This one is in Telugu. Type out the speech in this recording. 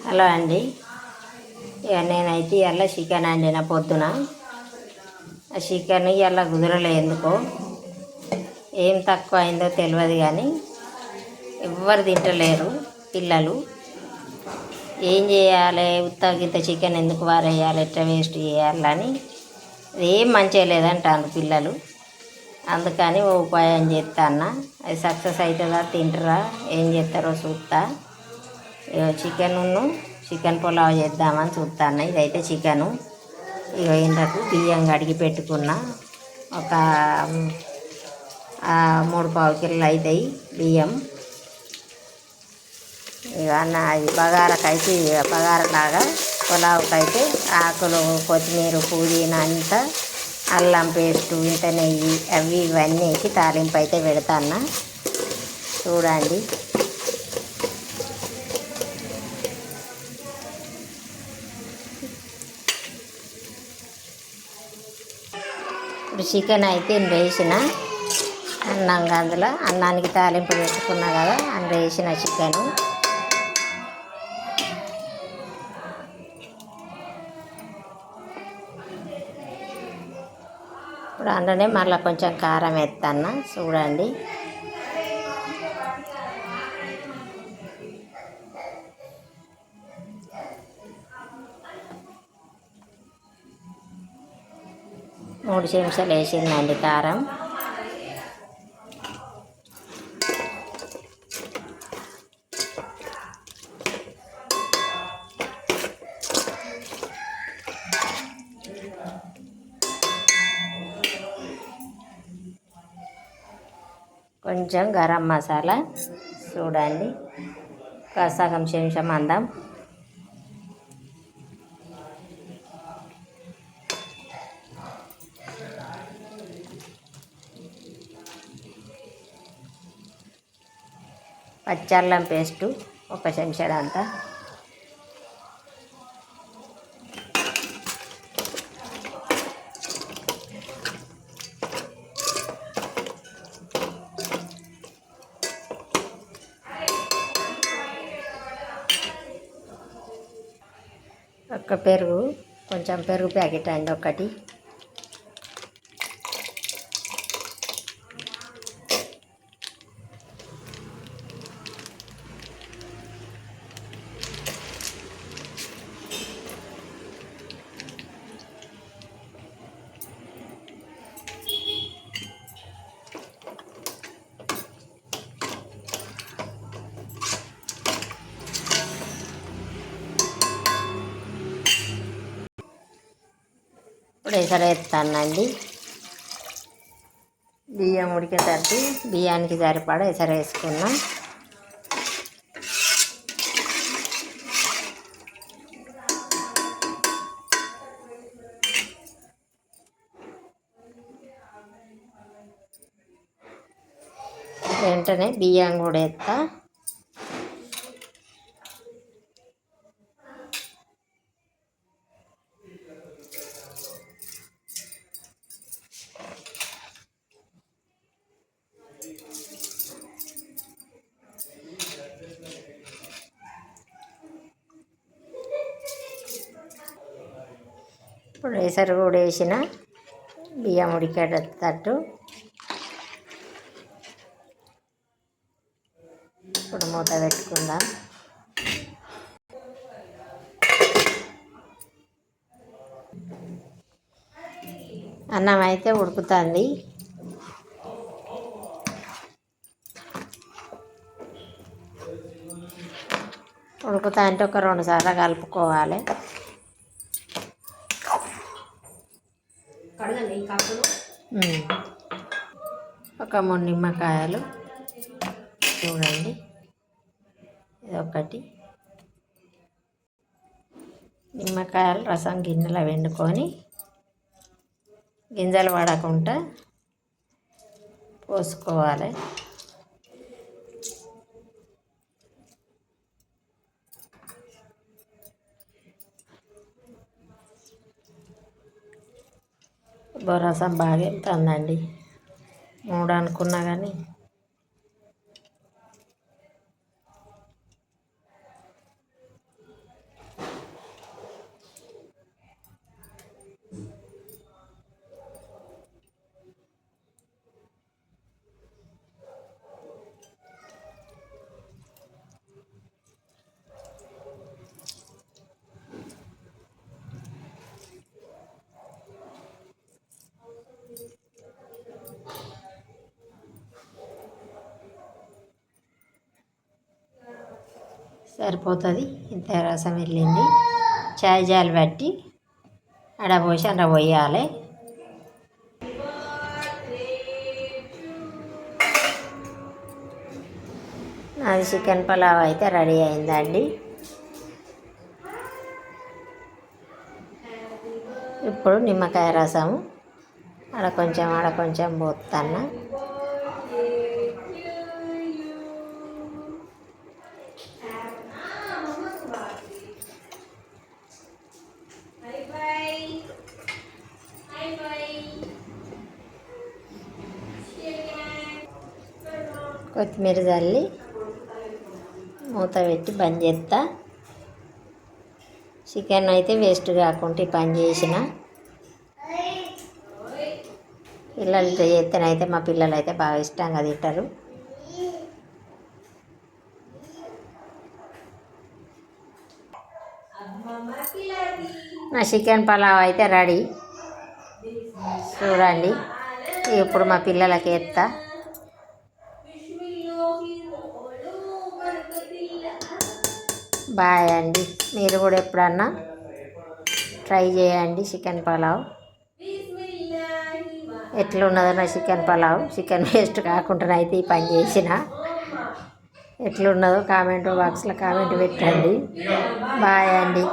హలో అండి. ఇక నేనైతే ఇవాళ చికెన్ వండిన పొద్దున. ఆ చికెన్ ఇవాళ కుదరలే, ఎందుకో ఏం తక్కువ అయిందో తెలియదు కానీ ఎవ్వరు తింటలేరు పిల్లలు. ఏం చేయాలి, ఉత్తగిత చికెన్ ఎందుకు వారేయాలి, ఎట్లా వేస్ట్ చేయాలని ఏం మంచిగా లేదంటాను పిల్లలు. అందుకని ఓ ఉపాయం చేస్తాను. అది సక్సెస్ అవుతుందా, తింటారా, ఏం చేస్తారో చూస్తా. చికెన్ పులావ్ చేద్దామని చూస్తాను. ఇదైతే చికెను. ఇక ఇంతకు బియ్యం కడిగి పెట్టుకున్న ఒక 3 కిలోలు అవుతాయి బియ్యం. ఇక అది బగారకైతే బగారలాగా, పులావుకైతే ఆకులు, కొత్తిమీర, పుదీనా అంతా, అల్లం పేస్టు, ఇంత నెయ్యి అవి ఇవన్నీ వేసి తాలింపు అయితే పెడతాను. చూడండి. ఇప్పుడు చికెన్ అయితే వేసిన అందులో అన్నానికి తాలింపు పెట్టుకున్నా కదా, అందులో వేసిన చికెను. ఇప్పుడు అందులోనే మళ్ళీ కొంచెం కారం వేస్తాను. చూడండి. మూడు చెంచాలు వేసిందండి కారం. కొంచెం గరం మసాలా చూడండి, సగం చెంచా మందం. పచ్చల్లం పేస్టు 1 చెంచాడంతా. పెరుగు, కొంచెం పెరుగు ప్యాకెట్ అండి ఒకటి. ఇప్పుడు ఎసరు వేస్తానండి. బియ్యం ఉడికేసరికి బియ్యానికి సరిపడా ఎసరు వేసుకున్నా. వెంటనే బియ్యం కూడా వేస్తా. ఇప్పుడు ఎసరు కూడా వేసిన బియ్యం ఉడికేటట్టు. ఇప్పుడు మూత పెట్టుకుందాం. అన్నం అయితే ఉడుకుతుంది. ఉడుకుతా అంటే ఒక 2 సార్లు కలుపుకోవాలి. ఒక 3 నిమ్మకాయలు చూడండి, ఇదొకటి. నిమ్మకాయలు రసం గిన్నెలో వండుకొని గింజలు పడకుండా పోసుకోవాలి. రసం బాగా వెళ్తుందండి. 3 అనుకున్నా కానీ సరిపోతుంది. ఇంత రసం వెళ్ళింది. చాయ్ జాలు పట్టి ఆడ పోసి అక్కడ పోయాలి. అది చికెన్ పలావ్ అయితే రెడీ అయిందండి. ఇప్పుడు నిమ్మకాయ రసం ఆడ కొంచెం పోతాను. కొత్తిమీర చల్లి మూత పెట్టి బంద్ చేస్తా. చికెన్ అయితే వేస్ట్ కాకుండా పని చేసిన పిల్లలు చేస్తేనైతే మా పిల్లలు అయితే బాగా ఇష్టంగా తింటారు. నా చికెన్ పలావ్ అయితే రెడీ చూడండి. ఇప్పుడు మా పిల్లలకి ఎత్తా. బాయ్ అండి. మీరు కూడా ఎప్పుడన్నా ట్రై చేయండి చికెన్ పలావ్. ఎట్లున్నదో నా చికెన్ పలావ్. చికెన్ వేస్ట్ కాకుండా అయితే ఈ పని చేసిన. ఎట్లున్నదో కామెంట్ బాక్స్లో కామెంట్ పెట్టండి. బాయ్ అండి.